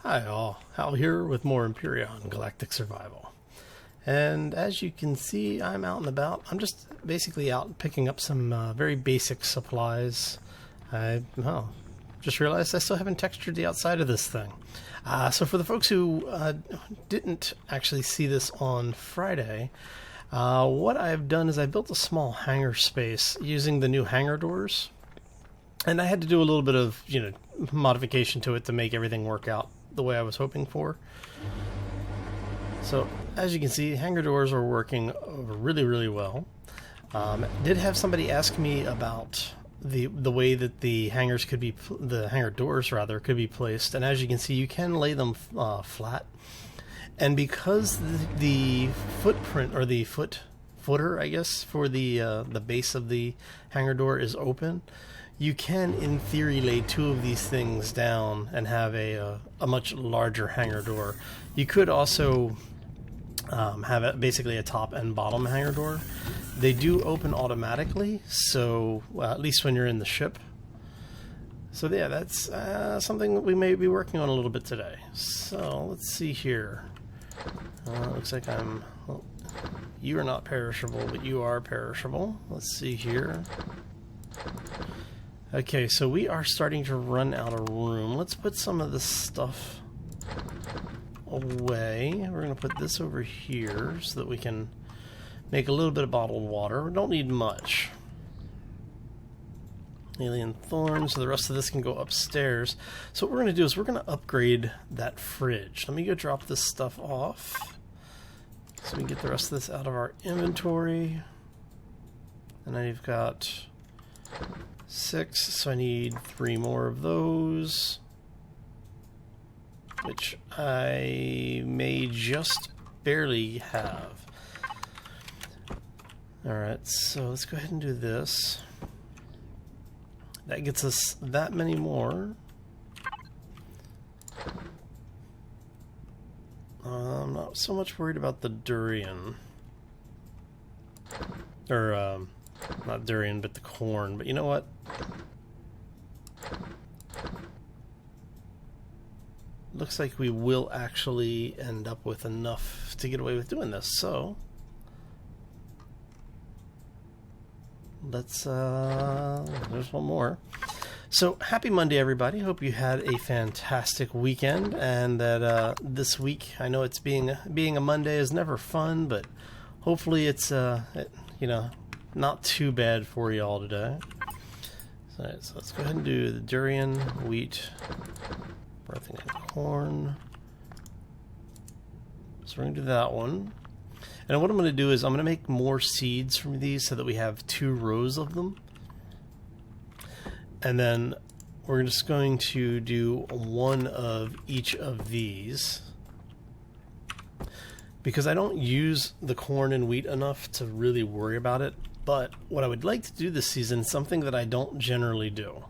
Hi all, Hal here with more Empyrion Galactic Survival. And as you can see, I'm out and about. I'm just basically out picking up some very basic supplies. Just realized I still haven't textured the outside of this thing. So for the folks who didn't actually see this on Friday, what I've done is I built a small hangar space using the new hangar doors. And I had to do a little bit of, modification to it to make everything work out the way I was hoping for. So, as you can see, hangar doors are working really, really well. Did have somebody ask me about the way that the hangar doors could be placed, and as you can see, you can lay them flat. And because the footprint or the footer, I guess, for the base of the hangar door is open, you can, in theory, lay two of these things down and have a much larger hangar door. You could also have it basically a top and bottom hangar door. They do open automatically, so at least when you're in the ship. So yeah, that's something that we may be working on a little bit today. So let's see here. Looks like you are not perishable, but you are perishable. Let's see here. Okay, so we are starting to run out of room. Let's put some of this stuff away. We're going to put this over here so that we can make a little bit of bottled water. We don't need much. Alien thorn, so the rest of this can go upstairs. So what we're going to do is we're going to upgrade that fridge. Let me go drop this stuff off so we can get the rest of this out of our inventory. And then you've got 6, so I need 3 more of those, which I may just barely have. Alright, so let's go ahead and do this. That gets us that many more. I'm not so much worried about the durian. Or, not durian, but the corn. But you know what? Looks like we will actually end up with enough to get away with doing this. So let's there's one more. So happy Monday, everybody. Hope you had a fantastic weekend, and that this week, I know it's being a Monday is never fun, but hopefully it's not too bad for you all today. So let's go ahead and do the durian, wheat, birthing and corn. So we're going to do that one. And what I'm going to do is I'm going to make more seeds from these so that we have 2 rows of them. And then we're just going to do 1 of each of these, because I don't use the corn and wheat enough to really worry about it. But what I would like to do this season, something that I don't generally do,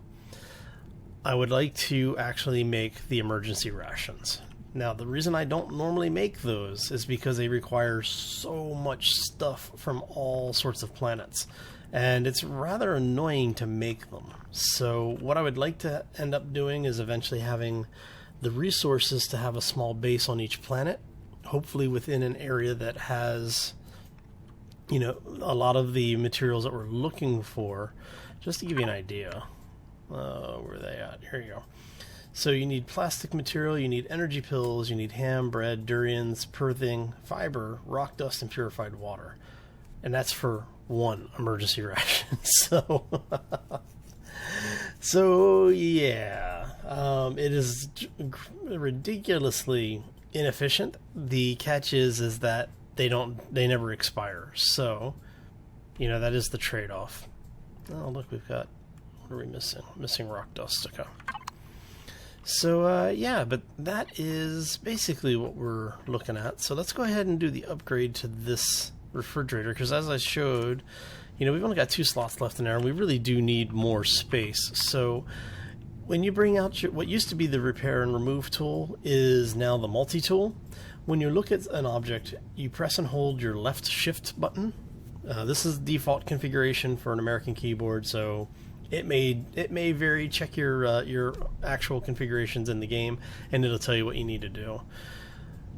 I would like to actually make the emergency rations. Now, the reason I don't normally make those is because they require so much stuff from all sorts of planets, and it's rather annoying to make them. So what I would like to end up doing is eventually having the resources to have a small base on each planet, hopefully within an area that has a lot of the materials that we're looking for. Just to give you an idea, where are they at? Here you go. So you need plastic material, you need energy pills, you need ham, bread, durians, purthing, fiber, rock dust, and purified water. And that's for 1 emergency ration. So yeah, it is ridiculously inefficient. The catch is that they never expire. So, that is the trade-off. Oh, look, we've got, what are we missing? Missing rock dust. Okay. So, yeah, but that is basically what we're looking at. So let's go ahead and do the upgrade to this refrigerator, because as I showed, we've only got 2 slots left in there, and we really do need more space. So when you bring out what used to be the repair and remove tool is now the multi-tool. When you look at an object, you press and hold your left shift button. This is the default configuration for an American keyboard, so It may vary. Check your actual configurations in the game, and it'll tell you what you need to do.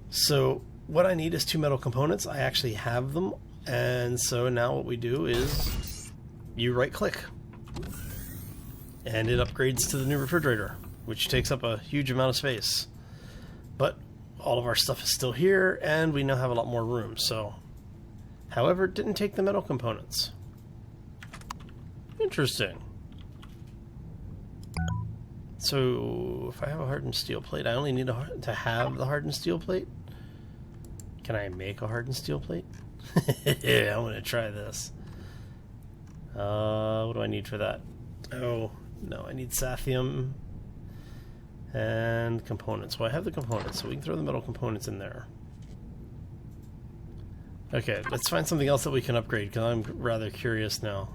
So what I need is 2 metal components. I actually have them, and so now what we do is you right-click, and it upgrades to the new refrigerator, which takes up a huge amount of space. But all of our stuff is still here, and we now have a lot more room. So, however, it didn't take the metal components. Interesting. So, if I have a hardened steel plate, I only need to have the hardened steel plate? Can I make a hardened steel plate? Yeah, I'm going to try this. What do I need for that? Oh, no, I need Sathium and components. Well, I have the components, so we can throw the metal components in there. Okay, let's find something else that we can upgrade, because I'm rather curious now.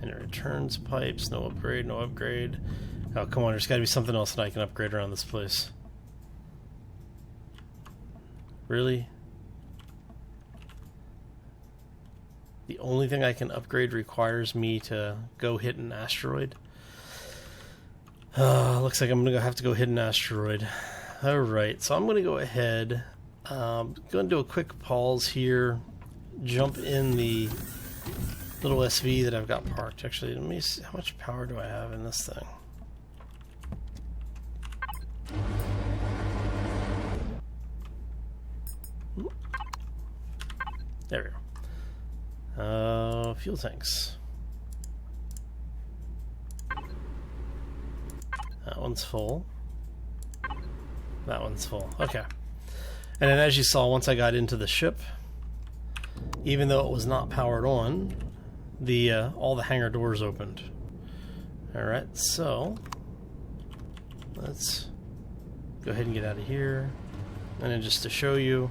And it returns pipes, no upgrade, no upgrade. Oh, come on, there's got to be something else that I can upgrade around this place. Really? The only thing I can upgrade requires me to go hit an asteroid. Looks like I'm going to have to go hit an asteroid. Alright, so I'm going to go ahead. Going to do a quick pause here. Jump in the little SV that I've got parked. Actually, let me see, how much power do I have in this thing? There we go. Fuel tanks. That one's full. That one's full. Okay. And then as you saw, once I got into the ship, even though it was not powered on, all the hangar doors opened. Alright, so let's go ahead and get out of here. And then just to show you,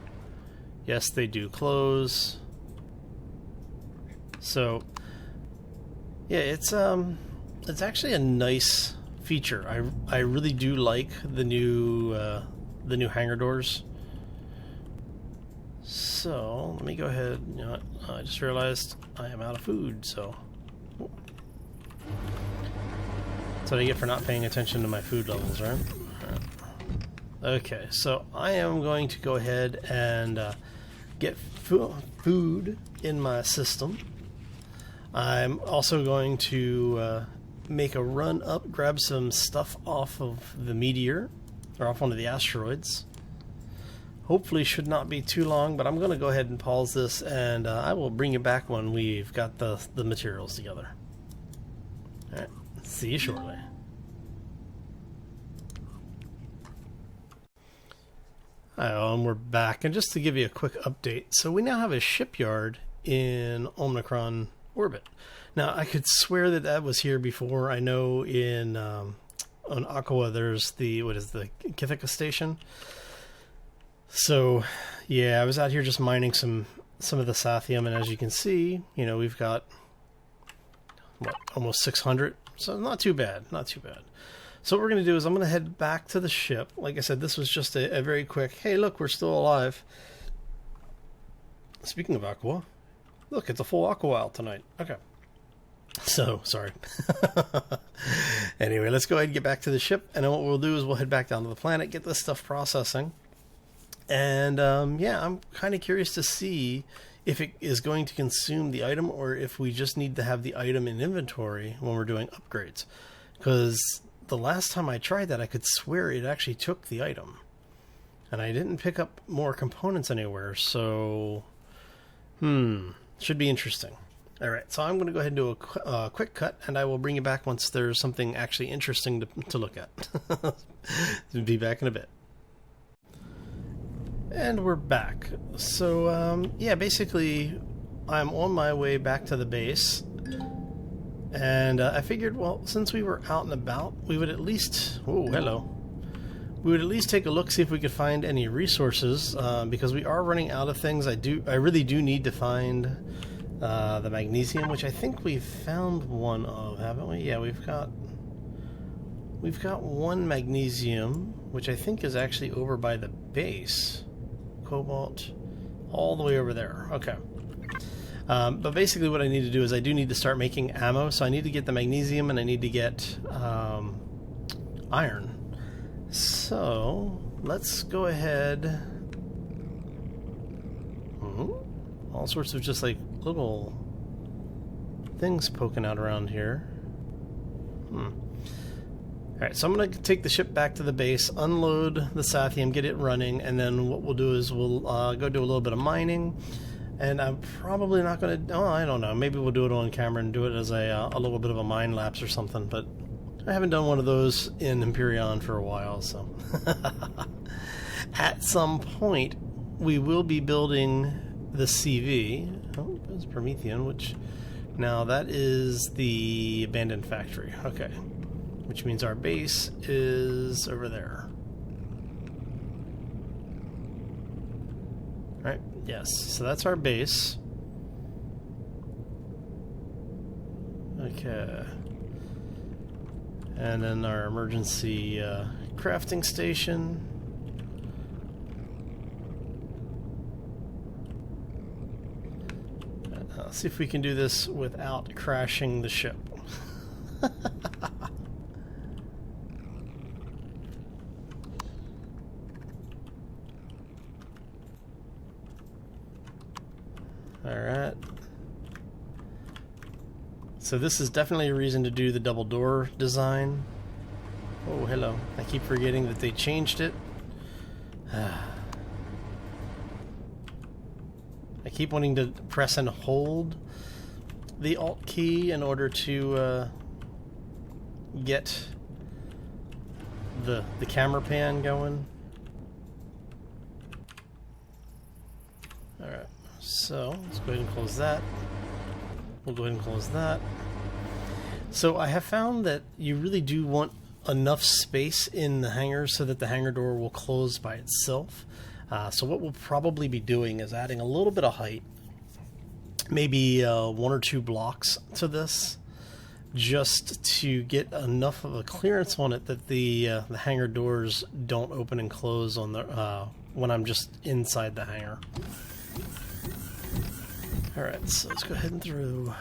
yes, they do close. So yeah, it's actually a nice feature. I really do like the new hangar doors. So let me go ahead. You know what? I just realized I am out of food. So that's what I get for not paying attention to my food levels, right? Okay, so I am going to go ahead and get food in my system. I'm also going to make a run up, grab some stuff off of the meteor, or off one of the asteroids. Hopefully should not be too long, but I'm going to go ahead and pause this, and I will bring you back when we've got the materials together. Alright, see you shortly. And we're back, and just to give you a quick update, so we now have a shipyard in Omicron orbit. Now, I could swear that that was here before. I know in on Aqua there's the Kithica station. So, yeah, I was out here just mining some of the Sathium, and as you can see, you know, we've got almost 600. So not too bad, not too bad. So what we're going to do is I'm going to head back to the ship. Like I said, this was just a very quick, hey, look, we're still alive. Speaking of Aqua, look, it's a full Aqua Wild tonight. Okay. So, sorry. Anyway, let's go ahead and get back to the ship, and then what we'll do is we'll head back down to the planet, get this stuff processing. And, yeah, I'm kind of curious to see if it is going to consume the item or if we just need to have the item in inventory when we're doing upgrades. Because the last time I tried that, I could swear it actually took the item. And I didn't pick up more components anywhere, so... should be interesting. Alright, so I'm going to go ahead and do a quick cut, and I will bring you back once there's something actually interesting to look at. Be back in a bit. And we're back. So, yeah, basically, I'm on my way back to the base. And I figured, well, since we were out and about, we would at least... Oh, hello. We would at least take a look, see if we could find any resources, because we are running out of things. I really do need to find the magnesium, which I think we've found one of, haven't we? Yeah, we've got one magnesium, which I think is actually over by the base. Cobalt, all the way over there. Okay. But basically what I need to do is I do need to start making ammo, so I need to get the magnesium and I need to get iron. So let's go ahead. All sorts of just like little things poking out around here. Alright, so I'm going to take the ship back to the base, unload the Sathium, get it running, and then what we'll do is we'll go do a little bit of mining. And I'm probably not going to... Oh, I don't know. Maybe we'll do it on camera and do it as a little bit of a mine lapse or something. But I haven't done one of those in Empyrion for a while, so... At some point, we will be building the CV. Oh, there's Promethean, which... Now, that is the abandoned factory. Okay. Which means our base is over there. Right? Yes. So that's our base. Okay. And then our emergency crafting station. Let's see if we can do this without crashing the ship. Alright. So this is definitely a reason to do the double door design. Oh, hello. I keep forgetting that they changed it. I keep wanting to press and hold the Alt key in order to get the camera pan going. Alright, so let's go ahead and close that. We'll go ahead and close that. So I have found that you really do want enough space in the hangar so that the hangar door will close by itself. So what we'll probably be doing is adding a little bit of height, maybe 1 or 2 blocks to this, just to get enough of a clearance on it that the hangar doors don't open and close on the when I'm just inside the hangar. All right, so let's go ahead and throw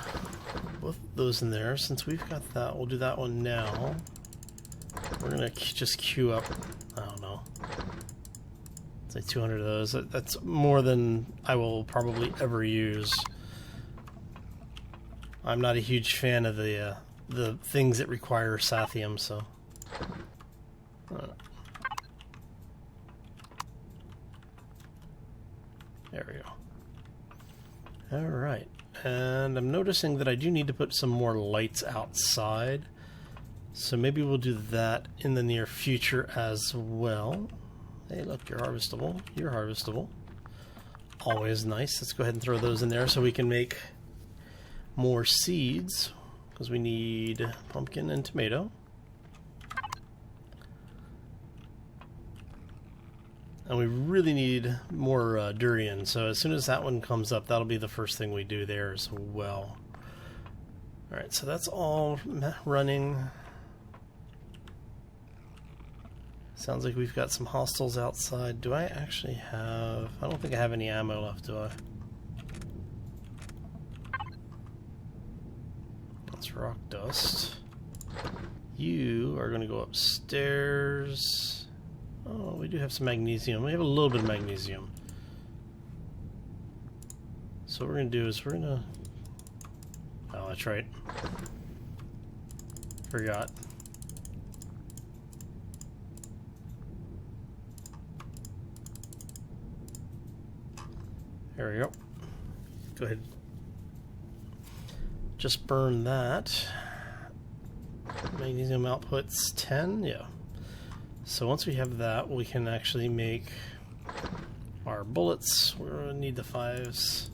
both those in there. Since we've got that, we'll do that one now. We're gonna just queue up. I don't know. Like 200 of those. That's more than I will probably ever use. I'm not a huge fan of the things that require Sathium, so. There we go. Alright. And I'm noticing that I do need to put some more lights outside. So maybe we'll do that in the near future as well. Hey, look, you're harvestable. You're harvestable. Always nice. Let's go ahead and throw those in there so we can make more seeds, because we need pumpkin and tomato. And we really need more durian, so as soon as that one comes up, that'll be the first thing we do there as well. Alright, so that's all running. Sounds like we've got some hostiles outside. Do I actually have... I don't think I have any ammo left, do I? That's rock dust. You are going to go upstairs. Oh, we do have some magnesium. We have a little bit of magnesium. So what we're going to do is we're going to... Oh, that's right. Forgot. There we go. Go ahead. Just burn that. Magnesium output's 10, yeah. So once we have that, we can actually make our bullets. We're gonna need the 5s.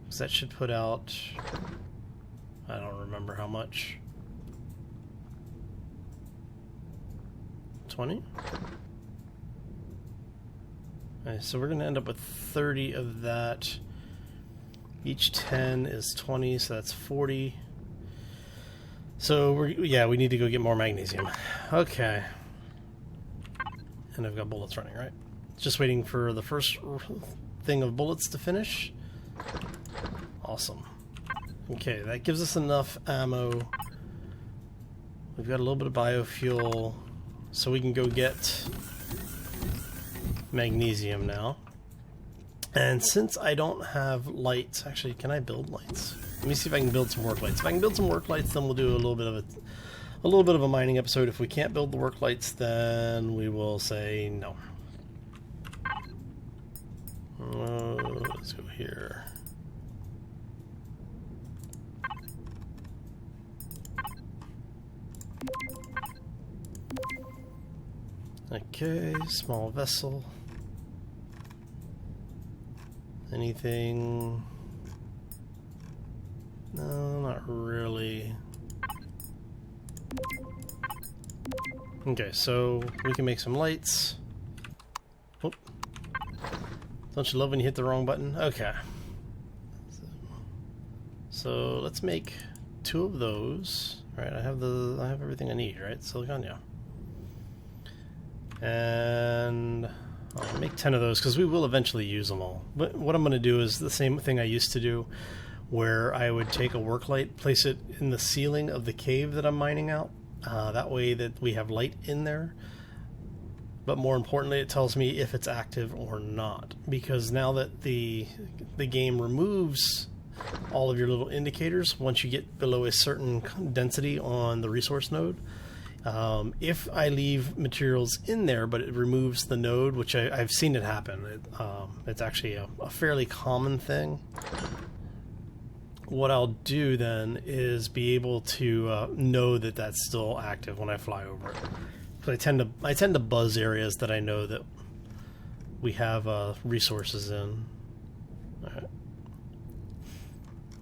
Because that should put out, I don't remember how much. 20? Okay, so we're going to end up with 30 of that. Each 10 is 20, so that's 40. So we need to go get more magnesium. Okay. And I've got bullets running, right? Just waiting for the first thing of bullets to finish. Awesome. Okay, that gives us enough ammo. We've got a little bit of biofuel, so we can go get magnesium now. And since I don't have lights, actually, can I build lights? Let me see if I can build some work lights. If I can build some work lights, then we'll do a little bit of a mining episode. If we can't build the work lights, then we will say no. Let's go here. Okay, small vessel. Anything? No, not really. Okay, so we can make some lights. Oop. Don't you love when you hit the wrong button? Okay. So let's make 2 of those. Right, I have everything I need, right? Silicon, yeah. And I'll make 10 of those because we will eventually use them all. But what I'm going to do is the same thing I used to do, where I would take a work light, place it in the ceiling of the cave that I'm mining out. That way that we have light in there. But more importantly, it tells me if it's active or not. Because now that the game removes all of your little indicators once you get below a certain density on the resource node, if I leave materials in there but it removes the node, which I've seen it happen, it's actually a fairly common thing. What I'll do then is be able to know that that's still active when I fly over it. So I tend to buzz areas that I know that we have resources in. All right.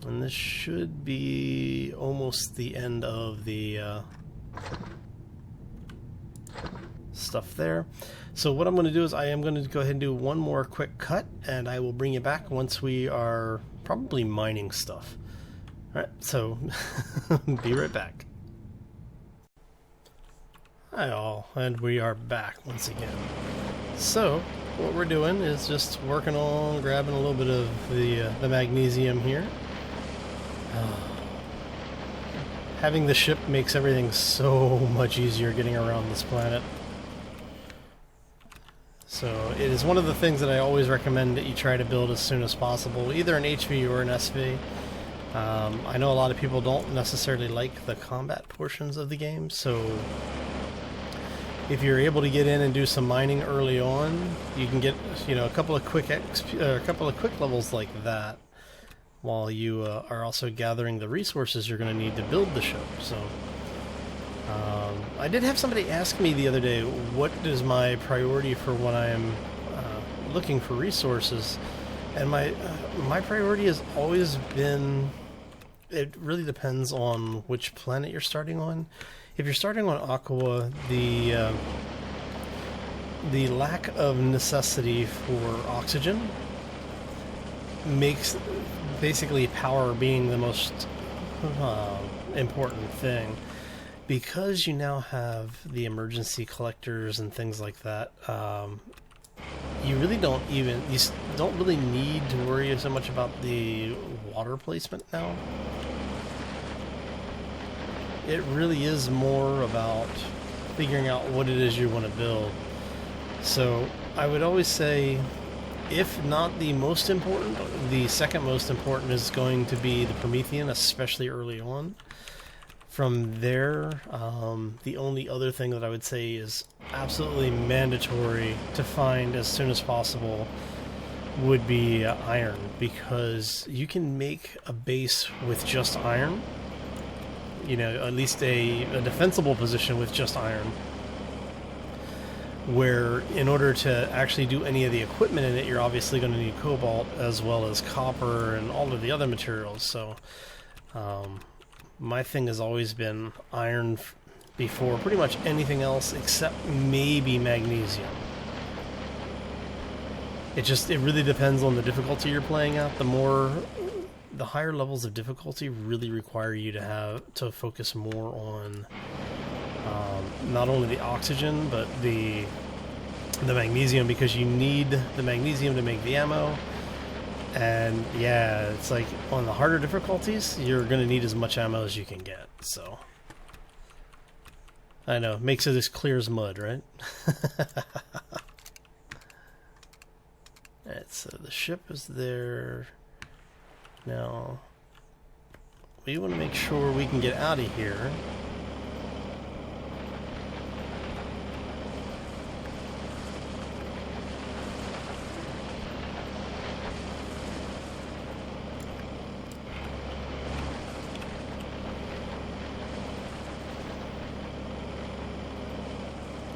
And this should be almost the end of the stuff there. So what I'm going to do is I am going to go ahead and do one more quick cut, and I will bring you back once we are probably mining stuff. Alright, so be right back. Hi all, and we are back once again. So what we're doing is just working on grabbing a little bit of the magnesium here. Having the ship makes everything so much easier getting around this planet. So it is one of the things that I always recommend that you try to build as soon as possible, either an HV or an SV. I know a lot of people don't necessarily like the combat portions of the game, so if you're able to get in and do some mining early on, you can get, you know, a couple of quick levels like that, while you are also gathering the resources you're going to need to build the ship. So I did have somebody ask me the other day, what is my priority for when I'm looking for resources, and my priority has always been, it really depends on which planet you're starting on. If you're starting on Aqua, the lack of necessity for oxygen makes basically power being the most important thing. Because you now have the emergency collectors and things like that, you really don't really need to worry so much about the water placement now. It really is more about figuring out what it is you want to build. So I would always say, if not the most important, the second most important is going to be the Promethean, especially early on. From there, the only other thing that I would say is absolutely mandatory to find as soon as possible would be iron, because you can make a base with just iron, you know, at least a defensible position with just iron, where in order to actually do any of the equipment in it, you're obviously going to need cobalt as well as copper and all of the other materials. So my thing has always been iron before pretty much anything else except maybe magnesium. It really depends on the difficulty you're playing at. The higher levels of difficulty really require you to focus more on not only the oxygen but the magnesium, because you need the magnesium to make the ammo, And yeah, it's like on the harder difficulties, you're going to need as much ammo as you can get. So I know, makes it as clear as mud, right? Alright, so the ship is there. Now, we want to make sure we can get out of here.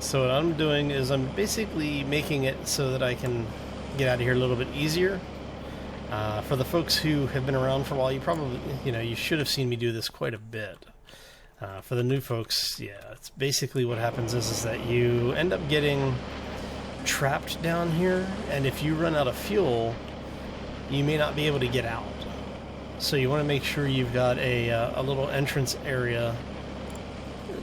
So what I'm doing is I'm basically making it so that I can get out of here a little bit easier. For the folks who have been around for a while, you probably, you should have seen me do this quite a bit. For the new folks, yeah, it's basically what happens is that you end up getting trapped down here, and if you run out of fuel, you may not be able to get out. So you want to make sure you've got a little entrance area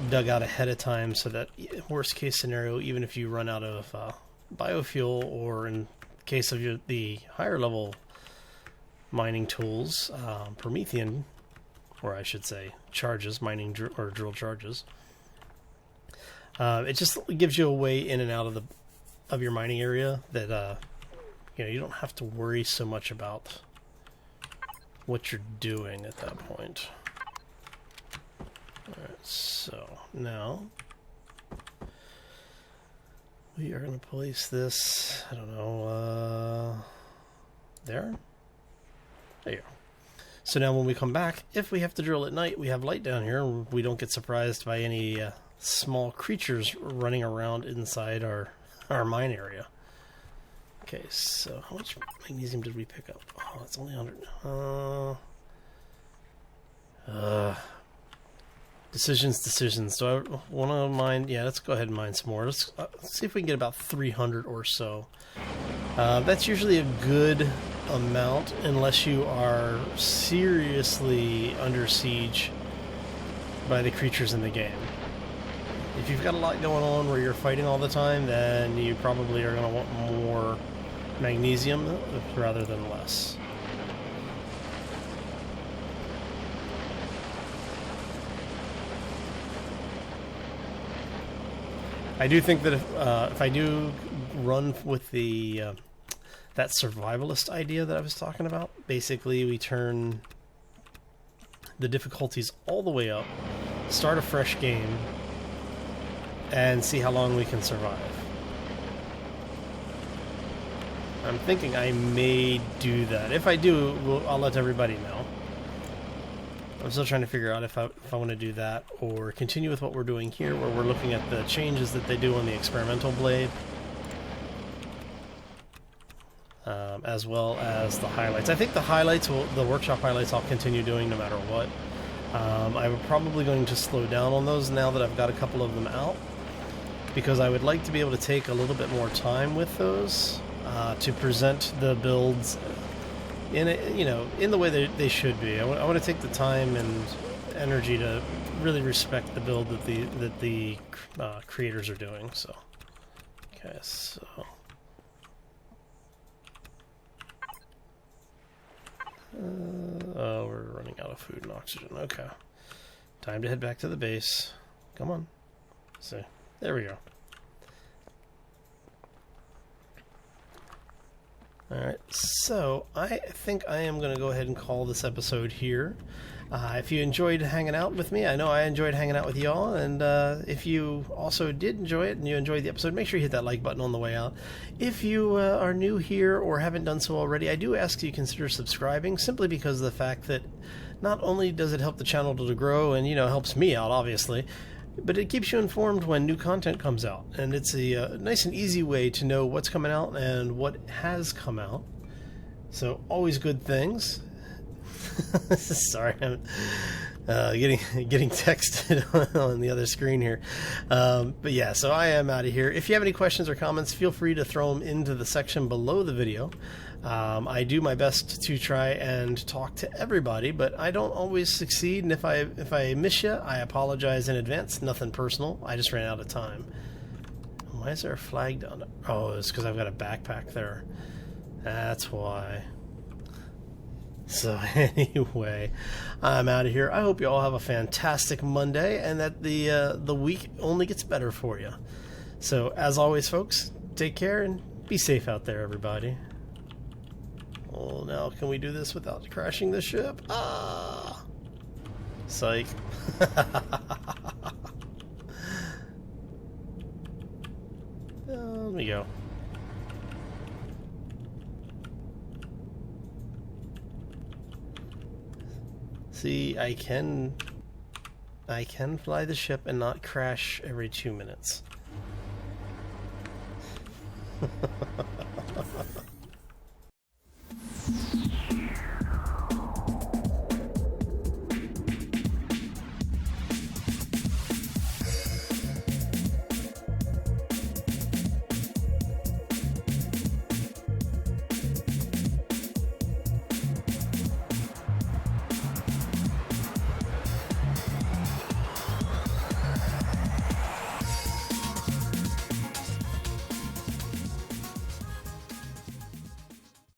dug out ahead of time, so that worst case scenario, even if you run out of biofuel, or in case of the higher level mining tools, Promethean, or I should say charges, mining or drill charges, it just gives you a way in and out of your mining area that you don't have to worry so much about what you're doing at that point. Alright, so now we are going to place this, I don't know, there? There you go. So now when we come back, if we have to drill at night, we have light down here, and we don't get surprised by any small creatures running around inside our mine area. Okay, so how much magnesium did we pick up? Oh, it's only 100. Decisions. Do I want to mine? Yeah, let's go ahead and mine some more. Let's see if we can get about 300 or so. That's usually a good amount, unless you are seriously under siege by the creatures in the game. If you've got a lot going on where you're fighting all the time, then you probably are going to want more magnesium rather than less. I do think that if I do run with the that survivalist idea that I was talking about, basically we turn the difficulties all the way up, start a fresh game, and see how long we can survive. I'm thinking I may do that. If I do, I'll let everybody know. I'm still trying to figure out if I want to do that or continue with what we're doing here, where we're looking at the changes that they do on the experimental blade, as well as the highlights. I think the highlights, the workshop highlights, I'll continue doing no matter what. I'm probably going to slow down on those now that I've got a couple of them out, because I would like to be able to take a little bit more time with those to present the builds in in the way that they should be. I want to take the time and energy to really respect the build that the creators are doing. So, okay, so we're running out of food and oxygen. Okay, time to head back to the base. Come on, see, there we go. Alright, so I think I am going to go ahead and call this episode here. If you enjoyed hanging out with me, I know I enjoyed hanging out with y'all, and if you also did enjoy it and you enjoyed the episode, make sure you hit that like button on the way out. If you are new here or haven't done so already, I do ask you consider subscribing, simply because of the fact that not only does it help the channel to grow and, helps me out, obviously, but it keeps you informed when new content comes out, and it's a nice and easy way to know what's coming out and what has come out. So always good things. Sorry, I'm getting texted on the other screen here. But yeah, so I am out of here. If you have any questions or comments, feel free to throw them into the section below the video. I do my best to try and talk to everybody, but I don't always succeed, and if I miss you, I apologize in advance. Nothing personal. I just ran out of time. Why is there a flag down there? Oh, it's because I've got a backpack there. That's why. So anyway, I'm out of here. I hope you all have a fantastic Monday and that the week only gets better for you. So as always, folks, take care and be safe out there, everybody. Oh, now can we do this without crashing the ship? Ah, psych. Let me go. See, I can fly the ship and not crash every 2 minutes.